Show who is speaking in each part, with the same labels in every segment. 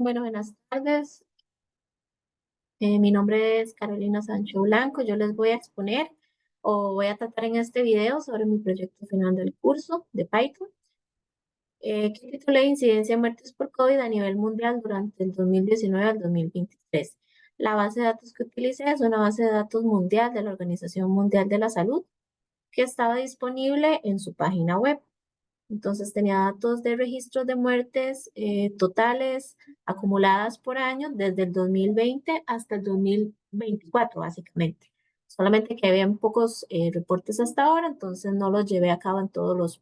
Speaker 1: Bueno, buenas tardes. Mi nombre es Carolina Sancho Blanco. Yo les voy a exponer o voy a tratar en este video sobre mi proyecto final del curso de Python, que titulé Incidencia de muertes por COVID a nivel mundial durante el 2019 al 2023. La base de datos que utilicé es una base de datos mundial de la Organización Mundial de la Salud que estaba disponible en su página web. Entonces tenía datos de registros de muertes totales acumuladas por año desde el 2020 hasta el 2024, básicamente. Solamente que habían pocos reportes hasta ahora, entonces no los llevé a cabo en todos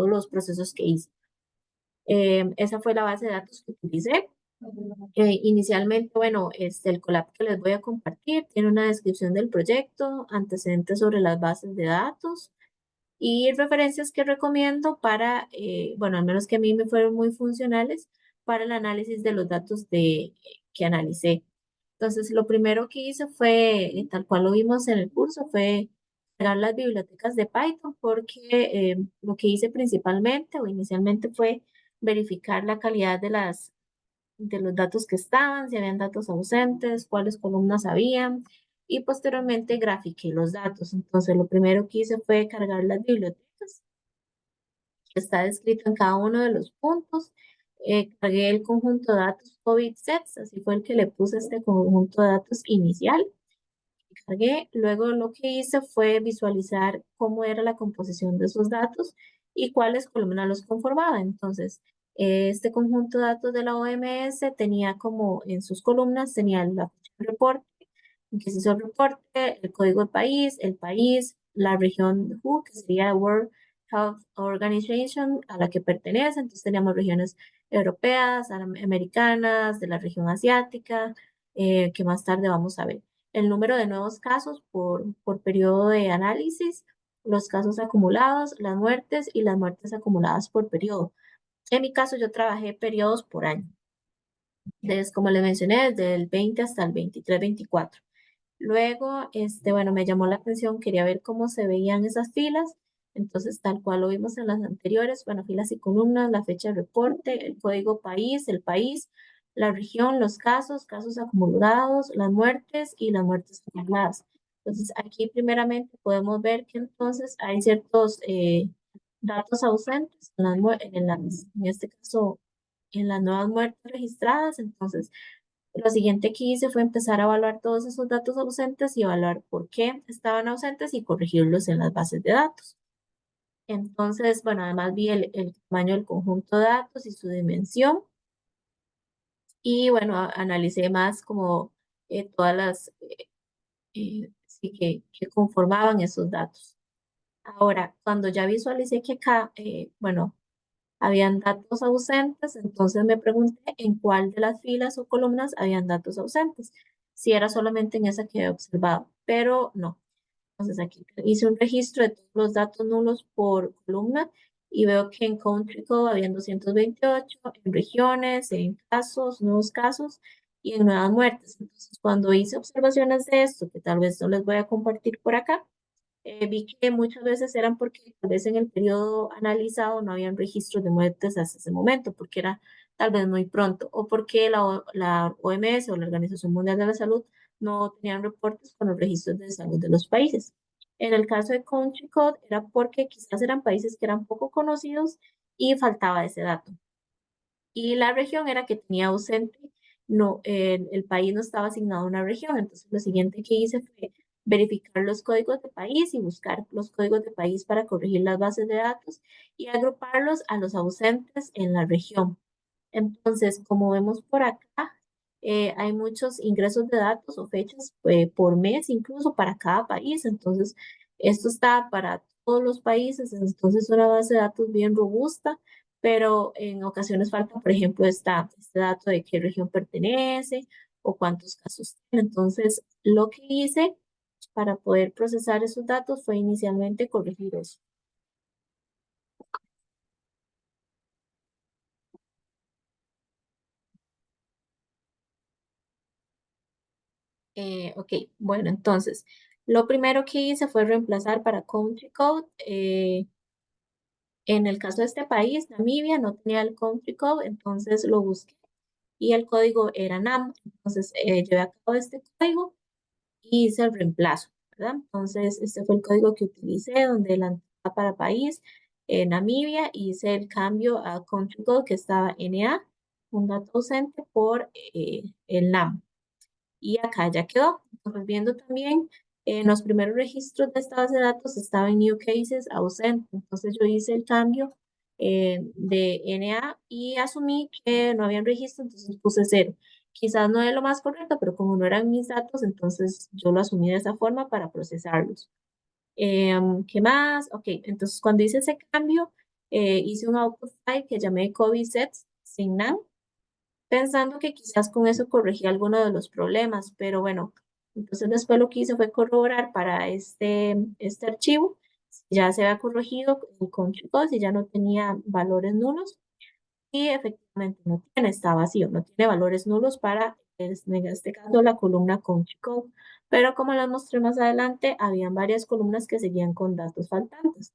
Speaker 1: los procesos que hice. Esa fue la base de datos que utilicé. Inicialmente, bueno, el collab que les voy a compartir tiene una descripción del proyecto, antecedentes sobre las bases de datos, y referencias que recomiendo para, bueno, al menos que a mí me fueron muy funcionales para el análisis de los datos que analicé. Entonces, lo primero que hice fue, tal cual lo vimos en el curso, fue crear las bibliotecas de Python porque lo que hice principalmente o inicialmente fue verificar la calidad de los datos que estaban, si habían datos ausentes, cuáles columnas habían, y posteriormente grafiqué los datos. Entonces, lo primero que hice fue cargar las bibliotecas, que está descrito en cada uno de los puntos. Cargué el conjunto de datos COVID sets, así fue el que le puse este conjunto de datos inicial. Cargué. Luego lo que hice fue visualizar cómo era la composición de esos datos y cuáles columnas los conformaban. Entonces, este conjunto de datos de la OMS tenía como en sus columnas, tenía la fecha del reporte, en que se hizo el reporte, el código de país, la región WHO, que sería World Health Organization, a la que pertenece. Entonces teníamos regiones europeas, americanas, de la región asiática, que más tarde vamos a ver el número de nuevos casos por periodo de análisis, los casos acumulados, las muertes y las muertes acumuladas por periodo. En mi caso, yo trabajé periodos por año, desde, como le mencioné, desde el 20 hasta el 23-24. Luego, bueno, me llamó la atención, quería ver cómo se veían esas filas. Entonces, tal cual lo vimos en las anteriores, bueno, filas y columnas, la fecha de reporte, el código país, el país, la región, los casos, casos acumulados, las muertes y las muertes acumuladas. Entonces, aquí primeramente podemos ver que entonces hay ciertos datos ausentes en este caso, en las nuevas muertes registradas. Entonces, lo siguiente que hice fue empezar a evaluar todos esos datos ausentes y evaluar por qué estaban ausentes y corregirlos en las bases de datos. Entonces, bueno, además vi el tamaño del conjunto de datos y su dimensión. Y bueno, analicé más como todas las sí, que conformaban esos datos. Ahora, cuando ya visualicé que acá, bueno, habían datos ausentes, entonces me pregunté en cuál de las filas o columnas habían datos ausentes, si era solamente en esa que he observado, pero no. Entonces aquí hice un registro de todos los datos nulos por columna y veo que en Country Code habían 228, en regiones, en casos, nuevos casos y en nuevas muertes. Entonces cuando hice observaciones de esto, que tal vez no les voy a compartir por acá, vi que muchas veces eran porque tal vez en el periodo analizado no habían registros de muertes hasta ese momento, porque era tal vez muy pronto, o porque la OMS o la Organización Mundial de la Salud no tenían reportes con los registros de salud de los países. En el caso de Country Code era porque quizás eran países que eran poco conocidos y faltaba ese dato. Y la región era que tenía ausente, no, el país no estaba asignado a una región. Entonces lo siguiente que hice fue verificar los códigos de país y buscar los códigos de país para corregir las bases de datos y agruparlos a los ausentes en la región. Entonces, como vemos por acá, hay muchos ingresos de datos o fechas por mes, incluso para cada país. Entonces, esto está para todos los países, entonces una base de datos bien robusta, pero en ocasiones falta, por ejemplo, este dato de qué región pertenece o cuántos casos tiene. Entonces, lo que hice para poder procesar esos datos fue inicialmente corregir eso. Ok, bueno, entonces, lo primero que hice fue reemplazar para Country Code. En el caso de este país, Namibia, no tenía el Country Code, entonces lo busqué y el código era NAM. Entonces, llevé a cabo este código y hice el reemplazo, ¿verdad? Entonces, este fue el código que utilicé, donde la entrada para país, Namibia, hice el cambio a country code que estaba NA, un dato ausente, por el NAM. Y acá ya quedó. Entonces, viendo también, en los primeros registros de esta base de datos estaba en New Cases ausente. Entonces, yo hice el cambio de NA y asumí que no había registro, entonces puse cero. Quizás no es lo más correcto, pero como no eran mis datos, entonces yo lo asumí de esa forma para procesarlos. ¿Qué más? Ok, entonces cuando hice ese cambio, hice un output file que llamé COVID sets sin NaN, pensando que quizás con eso corregía alguno de los problemas, pero bueno, entonces después lo que hice fue corroborar para este archivo, si ya se había corregido con chicos y ya no tenía valores nulos, y efectivamente no tiene, está vacío, no tiene valores nulos para, en este caso, la columna country code, pero como les mostré más adelante, habían varias columnas que seguían con datos faltantes.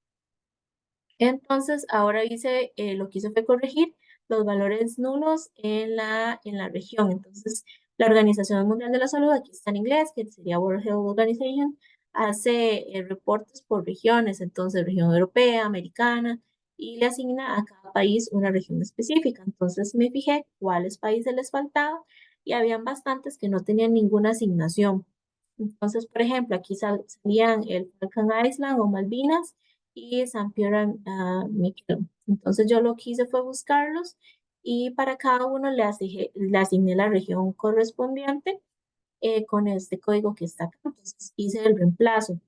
Speaker 1: Entonces, ahora lo que hice fue corregir los valores nulos en la región. Entonces, la Organización Mundial de la Salud, aquí está en inglés, que sería World Health Organization, hace reportes por regiones, entonces región europea, americana, y le asigna a cada país una región específica. Entonces, me fijé cuáles países les faltaba y habían bastantes que no tenían ninguna asignación. Entonces, por ejemplo, aquí salían el Falkland Island o Malvinas y San Pierre Miquelon. Entonces yo lo que hice fue buscarlos y para cada uno le asigné la región correspondiente con este código que está acá. Entonces hice el reemplazo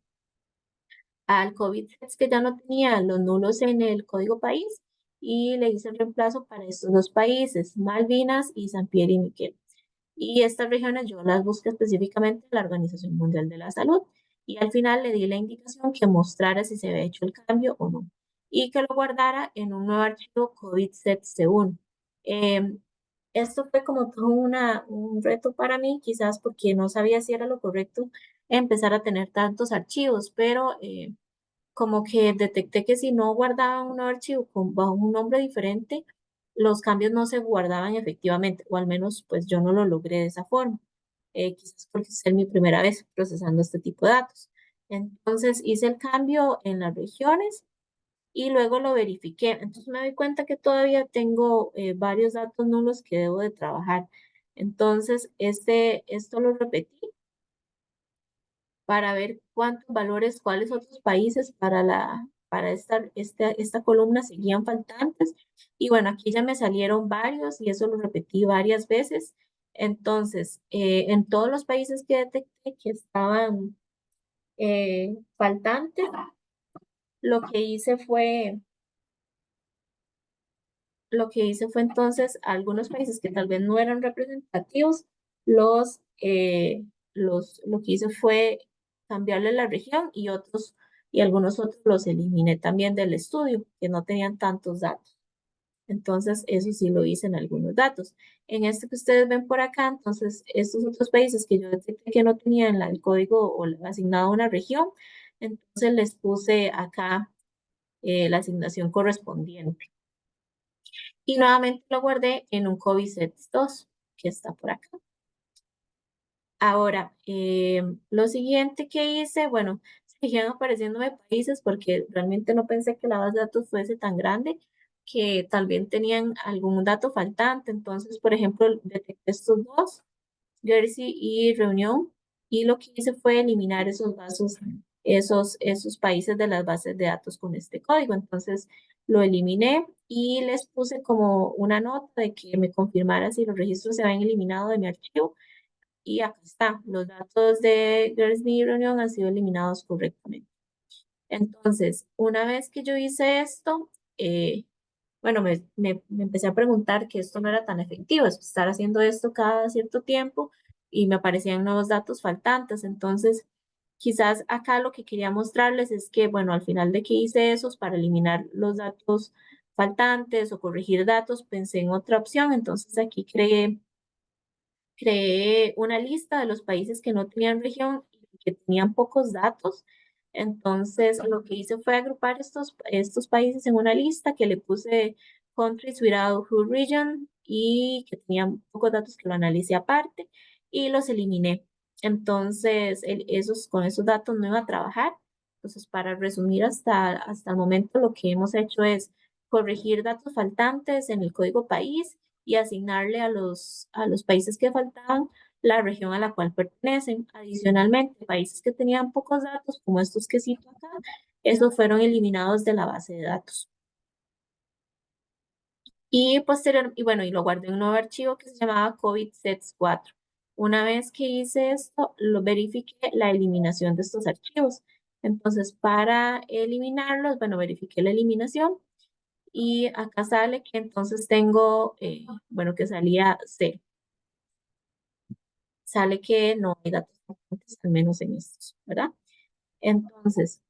Speaker 1: al COVID que ya no tenía los nulos en el código país y le hice el reemplazo para estos dos países, Malvinas y San Pierre y Miquelon. Y estas regiones yo las busqué específicamente en la Organización Mundial de la Salud y al final le di la indicación que mostrara si se había hecho el cambio o no y que lo guardara en un nuevo archivo COVID-set-C1. Esto fue como todo un reto para mí, quizás porque no sabía si era lo correcto empezar a tener tantos archivos, pero como que detecté que si no guardaban un archivo bajo un nombre diferente, los cambios no se guardaban efectivamente, o al menos pues yo no lo logré de esa forma. Quizás porque es mi primera vez procesando este tipo de datos. Entonces hice el cambio en las regiones y luego lo verifiqué. Entonces me doy cuenta que todavía tengo varios datos nulos que debo de trabajar. Entonces, esto lo repetí para ver cuántos valores, cuáles otros países para esta columna seguían faltantes. Y bueno, aquí ya me salieron varios y eso lo repetí varias veces. Entonces, en todos los países que detecté que estaban faltantes, lo que hice fue lo que hice fue entonces algunos países que tal vez no eran representativos, los, lo que hice fue cambiarle la región y algunos otros los eliminé también del estudio, que no tenían tantos datos. Entonces, eso sí lo hice en algunos datos. En este que ustedes ven por acá, entonces, estos otros países que yo detecté que no tenían el código o asignado a una región, entonces les puse acá la asignación correspondiente. Y nuevamente lo guardé en un Covisets 2 que está por acá. Ahora, lo siguiente que hice, bueno, siguieron apareciéndome países porque realmente no pensé que la base de datos fuese tan grande que tal vez tenían algún dato faltante. Entonces, por ejemplo, detecté estos dos, Jersey y Reunión, y lo que hice fue eliminar esos países de las bases de datos con este código. Entonces lo eliminé y les puse como una nota de que me confirmara si los registros se habían eliminado de mi archivo. Y acá está, los datos de Jersey y Reunión han sido eliminados correctamente. Entonces, una vez que yo hice esto, bueno, me empecé a preguntar que esto no era tan efectivo, es estar haciendo esto cada cierto tiempo y me aparecían nuevos datos faltantes. Entonces, quizás acá lo que quería mostrarles es que, bueno, al final de que hice esos para eliminar los datos faltantes o corregir datos, pensé en otra opción. Entonces, aquí creé una lista de los países que no tenían región y que tenían pocos datos. Entonces, lo que hice fue agrupar estos países en una lista que le puse Countries Without Who Region y que tenían pocos datos que lo analicé aparte y los eliminé. Entonces, con esos datos no iba a trabajar. Entonces, para resumir hasta el momento, lo que hemos hecho es corregir datos faltantes en el código país y asignarle a los países que faltaban la región a la cual pertenecen. Adicionalmente, países que tenían pocos datos, como estos que cito acá, esos fueron eliminados de la base de datos. Y bueno, y lo guardé en un nuevo archivo que se llamaba COVID-SETS4. Una vez que hice esto, lo verifiqué la eliminación de estos archivos. Entonces, para eliminarlos, bueno, verifiqué la eliminación y acá sale que entonces tengo, bueno, que salía cero. Sale que no hay datos importantes, al menos en estos, ¿verdad? Entonces,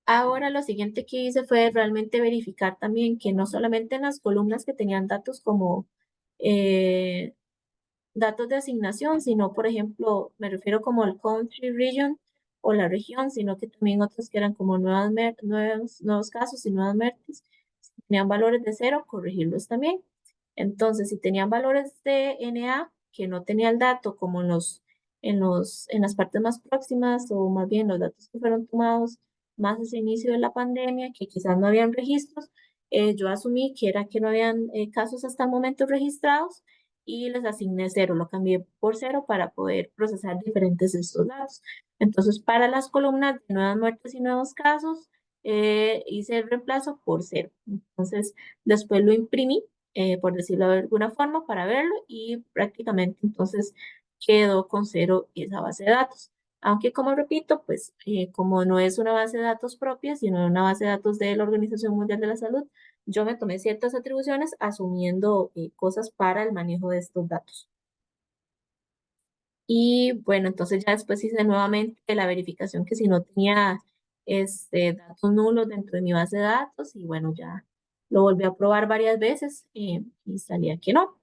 Speaker 1: ahora lo siguiente que hice fue realmente verificar también que no solamente en las columnas que tenían datos como eh, datos de asignación, sino, por ejemplo, me refiero como el country region o la región, sino que también otros que eran como nuevos casos y nuevas MERTs, si tenían valores de cero, corregirlos también. Entonces, si tenían valores de NA, que no tenía el dato como en las partes más próximas, o más bien los datos que fueron tomados más hacia el inicio de la pandemia, que quizás no habían registros, yo asumí que era que no habían casos hasta el momento registrados y les asigné cero, lo cambié por cero para poder procesar diferentes de estos datos. Entonces, para las columnas de nuevas muertes y nuevos casos, hice el reemplazo por cero. Entonces, después lo imprimí, por decirlo de alguna forma, para verlo y prácticamente entonces quedó con cero esa base de datos. Aunque, como repito, pues como no es una base de datos propia, sino una base de datos de la Organización Mundial de la Salud, yo me tomé ciertas atribuciones asumiendo cosas para el manejo de estos datos. Y bueno, entonces ya después hice nuevamente la verificación que si no tenía datos nulos dentro de mi base de datos y bueno, ya lo volví a probar varias veces y salía que no.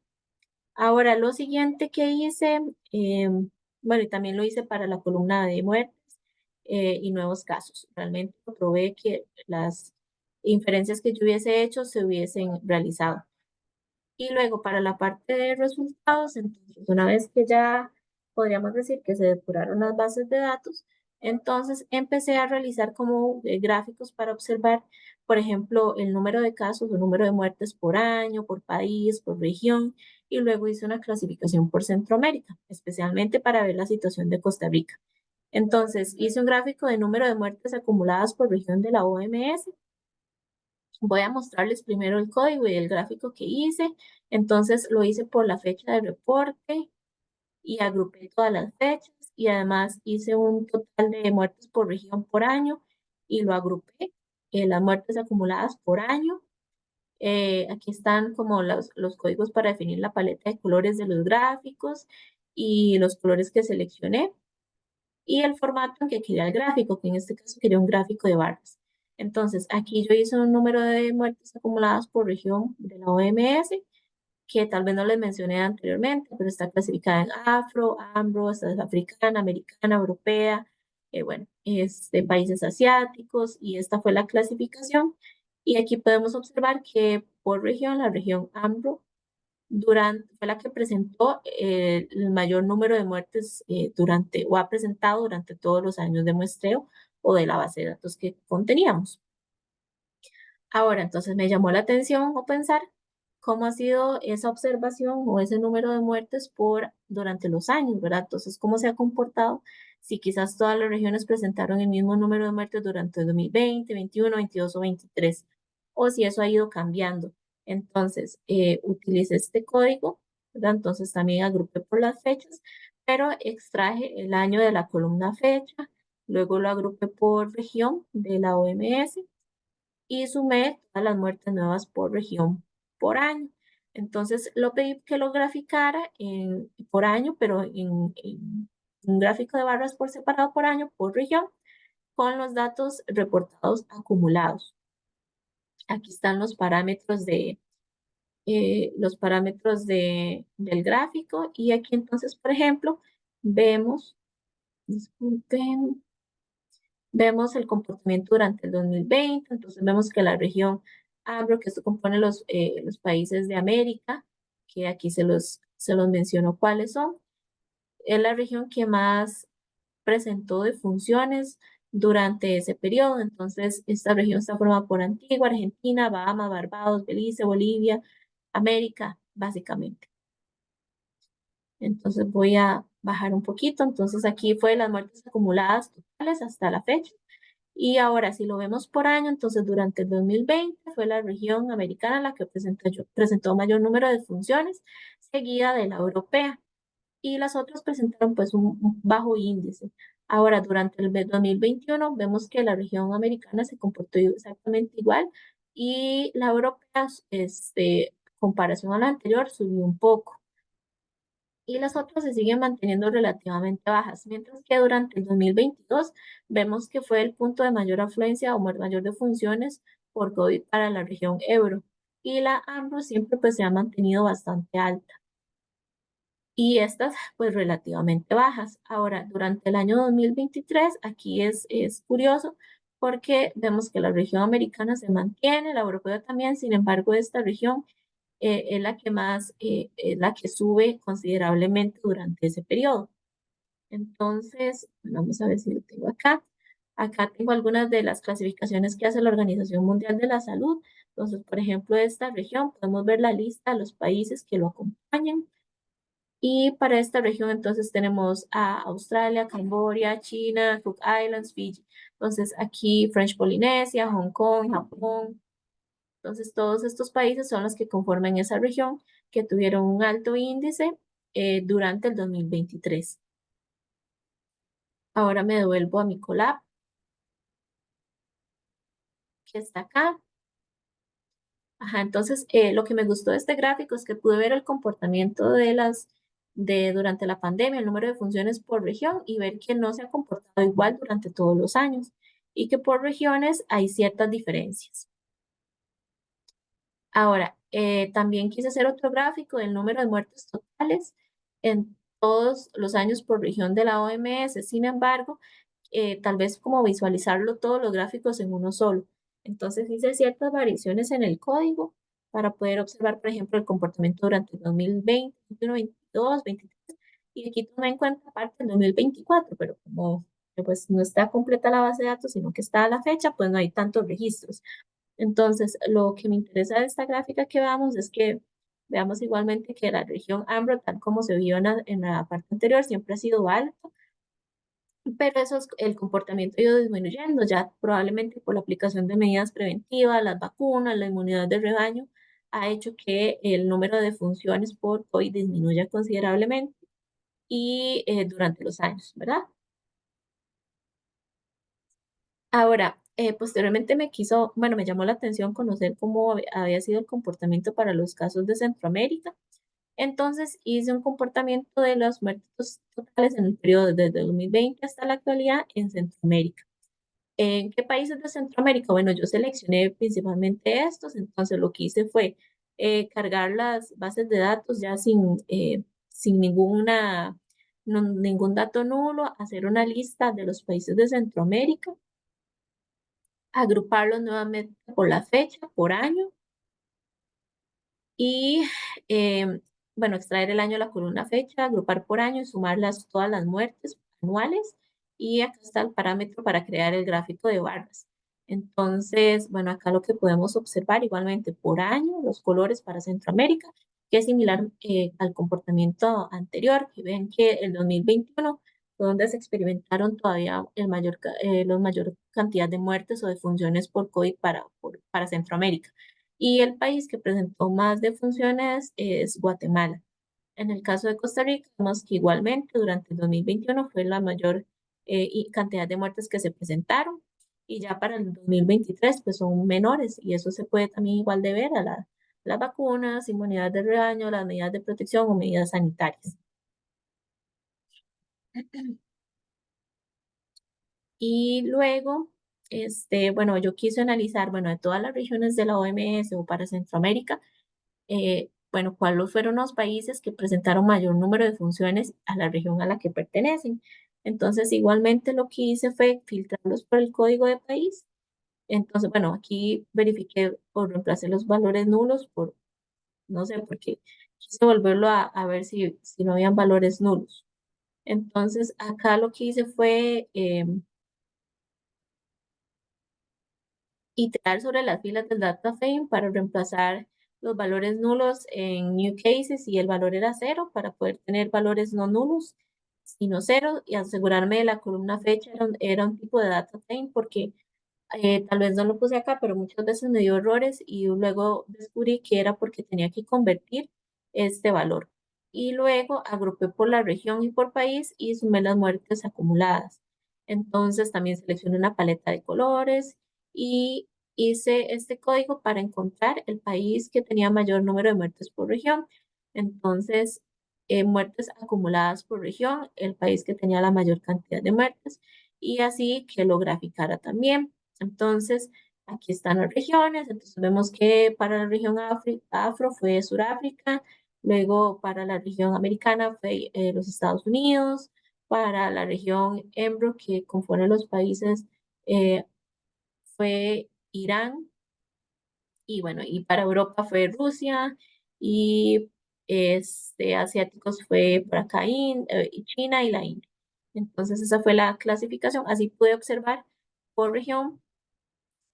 Speaker 1: Ahora, lo siguiente que hice, bueno, y también lo hice para la columna de muertes y nuevos casos. Realmente probé que las inferencias que yo hubiese hecho se hubiesen realizado. Y luego para la parte de resultados, entonces una vez que ya podríamos decir que se depuraron las bases de datos, entonces empecé a realizar como gráficos para observar, por ejemplo, el número de casos o número de muertes por año, por país, por región, y luego hice una clasificación por Centroamérica, especialmente para ver la situación de Costa Rica. Entonces hice un gráfico de número de muertes acumuladas por región de la OMS. Voy a mostrarles primero el código y el gráfico que hice. Entonces lo hice por la fecha de reporte y agrupé todas las fechas y además hice un total de muertes por región por año y lo agrupé, las muertes acumuladas por año. Aquí están como los códigos para definir la paleta de colores de los gráficos y los colores que seleccioné y el formato en que quería el gráfico, que en este caso quería un gráfico de barras. Entonces, aquí yo hice un número de muertes acumuladas por región de la OMS, que tal vez no les mencioné anteriormente, pero está clasificada en Afro, Ambro, esta es africana, americana, europea, bueno, países asiáticos, y esta fue la clasificación. Y aquí podemos observar que por región, la región Ambro fue la que presentó el mayor número de muertes durante, o ha presentado durante todos los años de muestreo o de la base de datos que conteníamos. Ahora, entonces me llamó la atención o pensar cómo ha sido esa observación o ese número de muertes durante los años, ¿verdad? Entonces, cómo se ha comportado si quizás todas las regiones presentaron el mismo número de muertes durante 2020, 21, 22 o 23, o si eso ha ido cambiando. Entonces, utilicé este código, ¿verdad? Entonces también agrupé por las fechas, pero extraje el año de la columna fecha, luego lo agrupé por región de la OMS y sumé todas las muertes nuevas por región por año. Entonces lo pedí que lo graficara por año, pero en un gráfico de barras por separado por año, por región, con los datos reportados acumulados. Aquí están los parámetros del gráfico y aquí entonces, por ejemplo, vemos, vemos el comportamiento durante el 2020, entonces vemos que la región AMRO, que esto compone los países de América, que aquí se los menciono cuáles son. Es la región que más presentó de funciones durante ese periodo. Entonces, esta región está formada por Antigua, Argentina, Bahamas, Barbados, Belice, Bolivia, América, básicamente. Entonces voy a bajar un poquito. Entonces aquí fue las muertes acumuladas totales hasta la fecha. Y ahora, si lo vemos por año, entonces durante el 2020 fue la región americana la que presentó mayor número de funciones, seguida de la europea. Y las otras presentaron pues un bajo índice. Ahora, durante el 2021 vemos que la región americana se comportó exactamente igual y la europea, comparación a la anterior, subió un poco y las otras se siguen manteniendo relativamente bajas, mientras que durante el 2022 vemos que fue el punto de mayor afluencia o mayor de funciones por COVID para la región euro y la AMRO siempre pues se ha mantenido bastante alta y estas pues relativamente bajas. Ahora, durante el año 2023, aquí es curioso porque vemos que la región americana se mantiene, la europea también, sin embargo, esta región es la que más, es la que sube considerablemente durante ese periodo. Entonces, bueno, vamos a ver si lo tengo acá. Acá tengo algunas de las clasificaciones que hace la Organización Mundial de la Salud. Entonces, por ejemplo, esta región, podemos ver la lista de los países que lo acompañan. Y para esta región, entonces, tenemos a Australia, Camboya, China, Cook Islands, Fiji. Entonces, aquí French Polinesia, Hong Kong, Japón, entonces, todos estos países son los que conforman esa región que tuvieron un alto índice durante el 2023. Ahora me devuelvo a mi collab, que está acá. Ajá, entonces, lo que me gustó de este gráfico es que pude ver el comportamiento durante la pandemia, el número de funciones por región y ver que no se ha comportado igual durante todos los años y que por regiones hay ciertas diferencias. Ahora, también quise hacer otro gráfico del número de muertes totales en todos los años por región de la OMS. Sin embargo, tal vez como visualizarlo todos los gráficos en uno solo. Entonces hice ciertas variaciones en el código para poder observar, por ejemplo, el comportamiento durante el 2020, 2021, 2022, 2023. Y aquí tomé en cuenta parte del 2024, pero como pues no está completa la base de datos, sino que está a la fecha, pues no hay tantos registros. Entonces, lo que me interesa de esta gráfica que veamos es que veamos igualmente que la región AMBRO, tal como se vio en la parte anterior, siempre ha sido alto, pero el comportamiento ha ido disminuyendo, ya probablemente por la aplicación de medidas preventivas, las vacunas, la inmunidad de rebaño, ha hecho que el número de funciones por COVID disminuya considerablemente y durante los años, ¿verdad? Ahora, posteriormente bueno, me llamó la atención conocer cómo había sido el comportamiento para los casos de Centroamérica. Entonces hice un comportamiento de los muertos totales en el periodo desde 2020 hasta la actualidad en Centroamérica. ¿En qué países de Centroamérica? Bueno, yo seleccioné principalmente estos, entonces lo que hice fue cargar las bases de datos ya sin ningún dato nulo, hacer una lista de los países de Centroamérica, agruparlos nuevamente por la fecha, por año y, bueno, extraer el año de la columna fecha, agrupar por año y sumar todas las muertes anuales. Y acá está el parámetro para crear el gráfico de barras. Entonces, bueno, acá lo que podemos observar igualmente por año, los colores para Centroamérica, que es similar al comportamiento anterior, que ven que el 2021 fue donde se experimentaron todavía la mayor cantidad de muertes o de funciones por COVID para Centroamérica. Y el país que presentó más defunciones es Guatemala. En el caso de Costa Rica, vemos que igualmente durante el 2021 fue la mayor cantidad de muertes que se presentaron y ya para el 2023 pues son menores y eso se puede también igual de ver a las vacunas, inmunidad de rebaño, las medidas de protección o medidas sanitarias. Y luego, bueno, yo quise analizar, bueno, de todas las regiones de la OMS o para Centroamérica, bueno, cuáles fueron los países que presentaron mayor número de funciones a la región a la que pertenecen. Entonces, igualmente lo que hice fue filtrarlos por el código de país. Entonces, bueno, aquí verifiqué o reemplacé los valores nulos por, no sé, porque quise volverlo a ver si no habían valores nulos. Entonces, acá lo que hice fue iterar sobre las filas del data frame para reemplazar los valores nulos en new cases y el valor era cero para poder tener valores no nulos, sino cero y asegurarme de la columna fecha era un tipo de data frame porque tal vez no lo puse acá, pero muchas veces me dio errores y luego descubrí que era porque tenía que convertir este valor. Y luego agrupé por la región y por país y sumé las muertes acumuladas. Entonces también seleccioné una paleta de colores y hice este código para encontrar el país que tenía mayor número de muertes por región. Entonces, muertes acumuladas por región, el país que tenía la mayor cantidad de muertes y así que lo graficara también. Entonces, aquí están las regiones. Entonces, vemos que para la región afro fue Sudáfrica, luego para la región americana fue los Estados Unidos, para la región EMBRO, que conforme los países, eh, fue Irán, y bueno, y para Europa fue Rusia, y asiáticos fue por acá y China y la India. Entonces, esa fue la clasificación. Así pude observar por región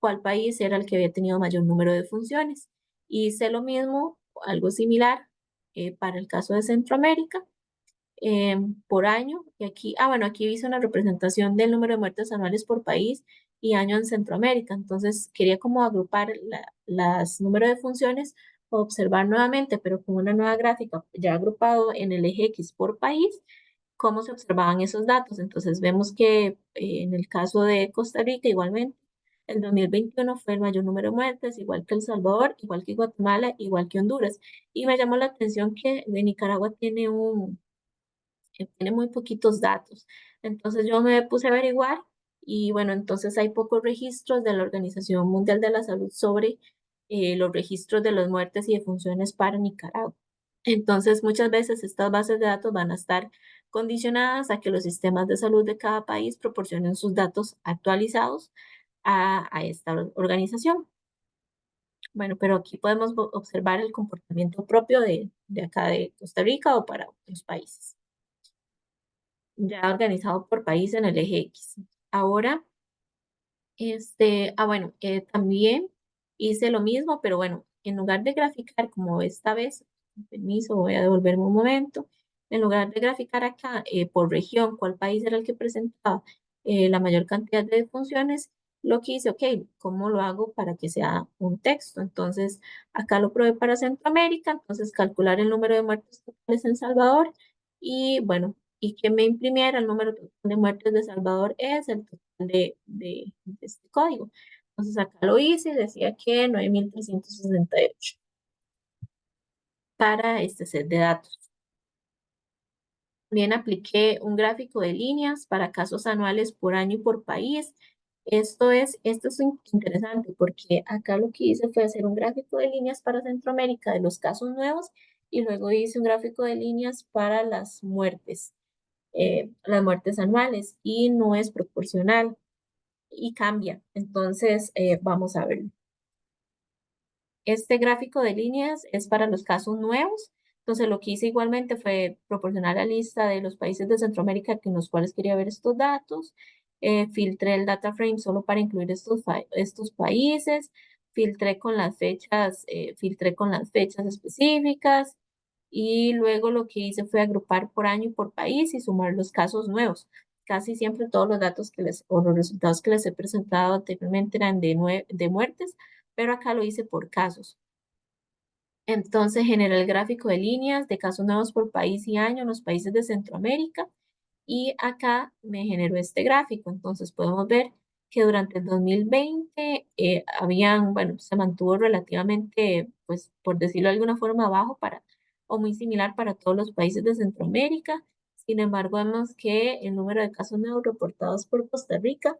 Speaker 1: cuál país era el que había tenido mayor número de funciones. Hice lo mismo, algo similar, para el caso de Centroamérica, por año. Y aquí, bueno, aquí hice una representación del número de muertes anuales por país y año en Centroamérica. Entonces, quería como agrupar las números de funciones, observar nuevamente, pero con una nueva gráfica ya agrupado en el eje X por país cómo se observaban esos datos. Entonces vemos que en el caso de Costa Rica igualmente, el 2021 fue el mayor número de muertes, igual que El Salvador, igual que Guatemala, igual que Honduras. Y me llamó la atención que de Nicaragua tiene muy poquitos datos. Entonces yo me puse a averiguar y bueno, entonces hay pocos registros de la Organización Mundial de la Salud sobre los registros de las muertes y defunciones para Nicaragua. Entonces, muchas veces estas bases de datos van a estar condicionadas a que los sistemas de salud de cada país proporcionen sus datos actualizados a esta organización. Bueno, pero aquí podemos observar el comportamiento propio de acá de Costa Rica o para otros países, ya organizado por país en el eje X. Ahora, bueno, también hice lo mismo, pero bueno, en lugar de graficar como esta vez, con permiso, voy a devolverme un momento, en lugar de graficar acá por región cuál país era el que presentaba la mayor cantidad de funciones, lo que hice, ok, ¿cómo lo hago para que sea un texto? Entonces, acá lo probé para Centroamérica, entonces calcular el número de muertes totales en Salvador y bueno, y que me imprimiera el número total de muertes de Salvador es el total de este código. Entonces acá lo hice y decía que 9.368 para este set de datos. También apliqué un gráfico de líneas para casos anuales por año y por país. Esto es interesante porque acá lo que hice fue hacer un gráfico de líneas para Centroamérica de los casos nuevos y luego hice un gráfico de líneas para las muertes anuales y no es proporcional y cambia. Entonces, vamos a ver. Este gráfico de líneas es para los casos nuevos. Entonces, lo que hice igualmente fue proporcionar la lista de los países de Centroamérica en los cuales quería ver estos datos. Filtré el data frame solo para incluir estos países. Filtré con las fechas específicas. Y luego lo que hice fue agrupar por año y por país y sumar los casos nuevos. Casi siempre todos los datos o los resultados que les he presentado anteriormente eran de muertes, pero acá lo hice por casos. Entonces generé el gráfico de líneas de casos nuevos por país y año en los países de Centroamérica y acá me generó este gráfico. Entonces podemos ver que durante el 2020 bueno, se mantuvo relativamente, pues por decirlo de alguna forma, bajo o muy similar para todos los países de Centroamérica. Sin embargo, vemos que el número de casos nuevos reportados por Costa Rica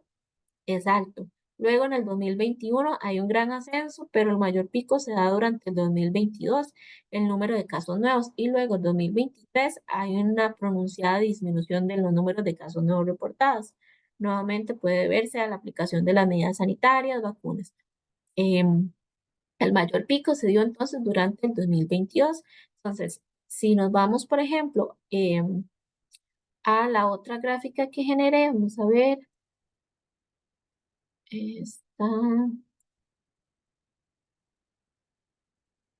Speaker 1: es alto. Luego en el 2021 hay un gran ascenso, pero el mayor pico se da durante el 2022, el número de casos nuevos, y luego en 2023 hay una pronunciada disminución de los números de casos nuevos reportados. nuevamente puede verse a la aplicación de las medidas sanitarias, vacunas. Em, el mayor pico se dio entonces durante el 2022. Entonces, si nos vamos, por ejemplo, a la otra gráfica que generé, vamos a ver, está,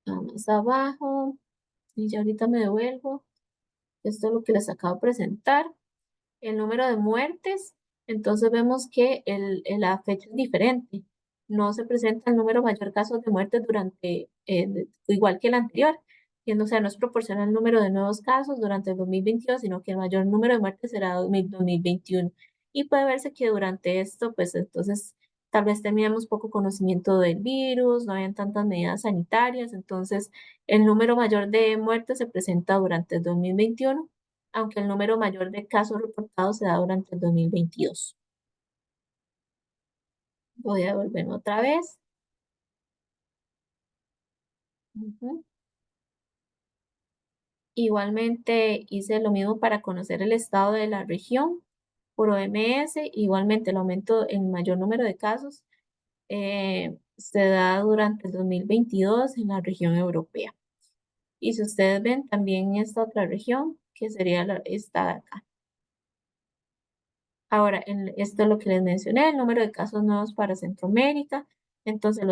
Speaker 1: más abajo, y ya ahorita me devuelvo. Esto es lo que les acabo de presentar. El número de muertes, entonces vemos que la fecha es diferente. No se presenta el número mayor casos de muertes durante, igual que el anterior, o sea, no es proporcional al número de nuevos casos durante el 2022, sino que el mayor número de muertes será 2021. Y puede verse que durante esto, pues entonces tal vez teníamos poco conocimiento del virus, no habían tantas medidas sanitarias, entonces el número mayor de muertes se presenta durante el 2021, aunque el número mayor de casos reportados se da durante el 2022. Voy a volverme otra vez. Ujú. Igualmente hice lo mismo para conocer el estado de la región por OMS. Igualmente el aumento en mayor número de casos se da durante el 2022 en la región europea. Y si ustedes ven también esta otra región, que sería esta de acá. Ahora, esto es lo que les mencioné, el número de casos nuevos para Centroamérica. Entonces,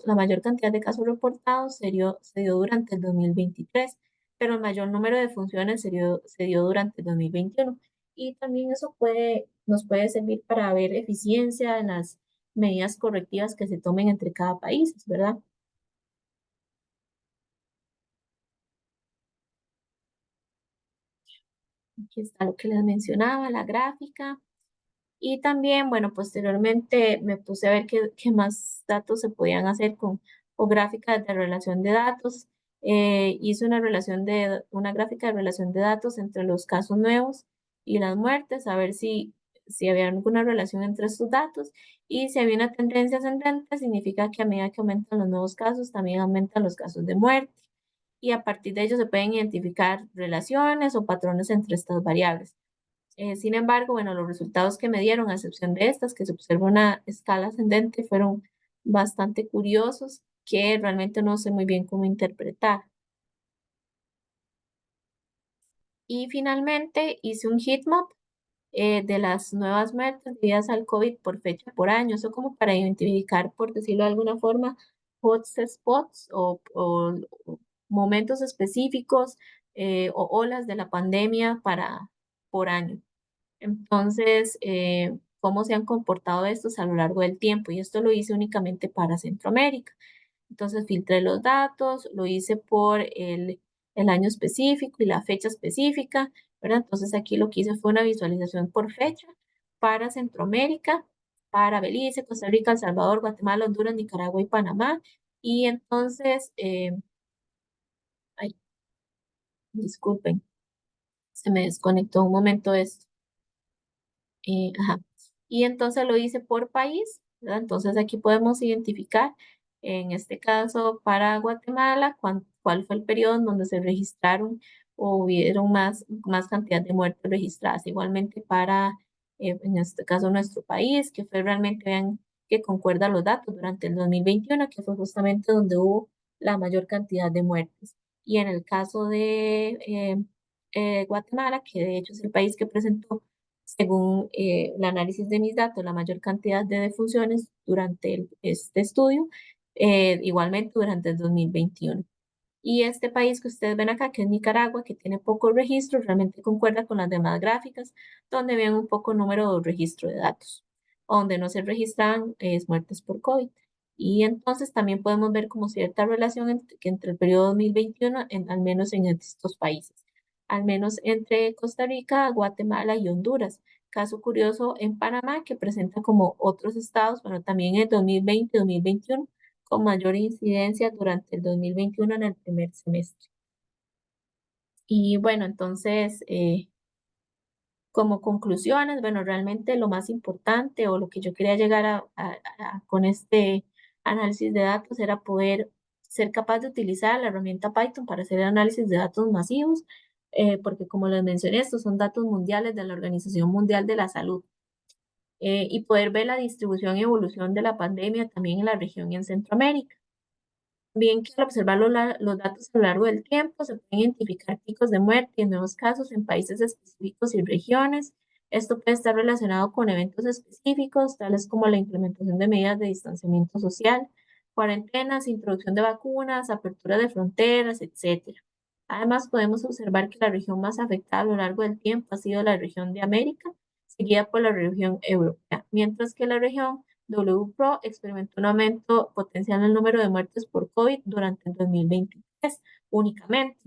Speaker 1: la mayor cantidad de casos reportados se dio durante el 2023, pero el mayor número de funciones se dio durante el 2021. Y también eso nos puede servir para ver eficiencia en las medidas correctivas que se tomen entre cada país, ¿verdad? Aquí está lo que les mencionaba, la gráfica. Y también, bueno, posteriormente me puse a ver qué más datos se podían hacer o gráficas de relación de datos. Hice una gráfica de relación de datos entre los casos nuevos y las muertes, a ver si había alguna relación entre estos datos. Y si había una tendencia ascendente, significa que a medida que aumentan los nuevos casos, también aumentan los casos de muerte. Y a partir de ello se pueden identificar relaciones o patrones entre estas variables. Sin embargo, bueno, los resultados que me dieron, a excepción de estas, que se observa una escala ascendente, fueron bastante curiosos, que realmente no sé muy bien cómo interpretar. Y finalmente hice un heatmap de las nuevas muertes debidas al COVID por fecha por año, eso como para identificar, por decirlo de alguna forma, hotspots o momentos específicos o olas de la pandemia por año. Entonces, cómo se han comportado estos a lo largo del tiempo. Y esto lo hice únicamente para Centroamérica. Entonces, filtré los datos, lo hice por el año específico y la fecha específica, ¿verdad? Entonces, aquí lo que hice fue una visualización por fecha para Centroamérica, para Belice, Costa Rica, El Salvador, Guatemala, Honduras, Nicaragua y Panamá. Y entonces, ay, disculpen, se me desconectó un momento esto. Ajá. Y entonces lo hice por país, ¿verdad? Entonces aquí podemos identificar, en este caso para Guatemala, cuál fue el periodo en donde se registraron o hubieron más cantidad de muertes registradas. Igualmente para, en este caso, nuestro país, que fue realmente, vean que concuerda los datos durante el 2021, que fue justamente donde hubo la mayor cantidad de muertes. Y en el caso de Guatemala, que de hecho es el país que presentó según el análisis de mis datos, la mayor cantidad de defunciones durante este estudio, igualmente durante el 2021. Y este país que ustedes ven acá, que es Nicaragua, que tiene pocos registros, realmente concuerda con las demás gráficas, donde ven un poco número de registro de datos, donde no se registran muertes por COVID. Y entonces también podemos ver como cierta relación entre el periodo 2021, al menos en estos países, al menos entre Costa Rica, Guatemala y Honduras. Caso curioso en Panamá, que presenta como otros estados, bueno, también en 2020 y 2021 con mayor incidencia durante el 2021 en el primer semestre. Y bueno, entonces, como conclusiones, bueno, realmente lo más importante o lo que yo quería llegar con este análisis de datos era poder ser capaz de utilizar la herramienta Python para hacer análisis de datos masivos, porque como les mencioné, estos son datos mundiales de la Organización Mundial de la Salud. y poder ver la distribución y evolución de la pandemia también en la región y en Centroamérica. Bien que al observar los datos a lo largo del tiempo se pueden identificar picos de muerte y nuevos casos en países específicos y regiones. Esto puede estar relacionado con eventos específicos, tales como la implementación de medidas de distanciamiento social, cuarentenas, introducción de vacunas, apertura de fronteras, etcétera. Además, podemos observar que la región más afectada a lo largo del tiempo ha sido la región de América, seguida por la región europea, mientras que la región WPRO experimentó un aumento potencial en el número de muertes por COVID durante el 2023 únicamente.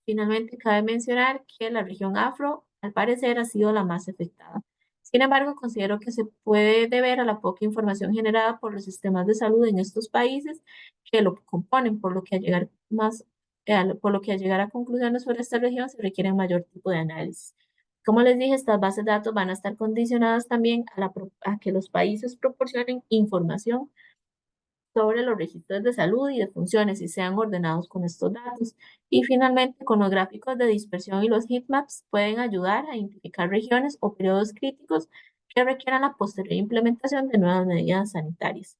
Speaker 1: Finalmente, cabe mencionar que la región afro, al parecer, ha sido la más afectada. Sin embargo, considero que se puede deber a la poca información generada por los sistemas de salud en estos países que lo componen, por lo que al llegar a conclusiones sobre esta región se requiere un mayor tipo de análisis. Como les dije, estas bases de datos van a estar condicionadas también a que los países proporcionen información sobre los registros de salud y de funciones y sean ordenados con estos datos. Y finalmente, con los gráficos de dispersión y los heatmaps pueden ayudar a identificar regiones o periodos críticos que requieran la posterior implementación de nuevas medidas sanitarias.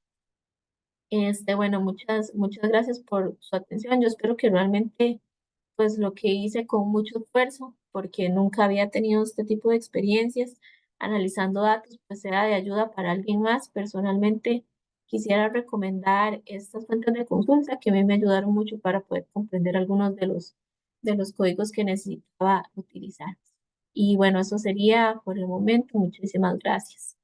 Speaker 1: Bueno, muchas gracias por su atención. Yo espero que realmente pues lo que hice con mucho esfuerzo, porque nunca había tenido este tipo de experiencias, analizando datos, pues sea de ayuda para alguien más. Personalmente, quisiera recomendar estas fuentes de consulta que a mí me ayudaron mucho para poder comprender algunos de los códigos que necesitaba utilizar. Y bueno, eso sería por el momento. Muchísimas gracias.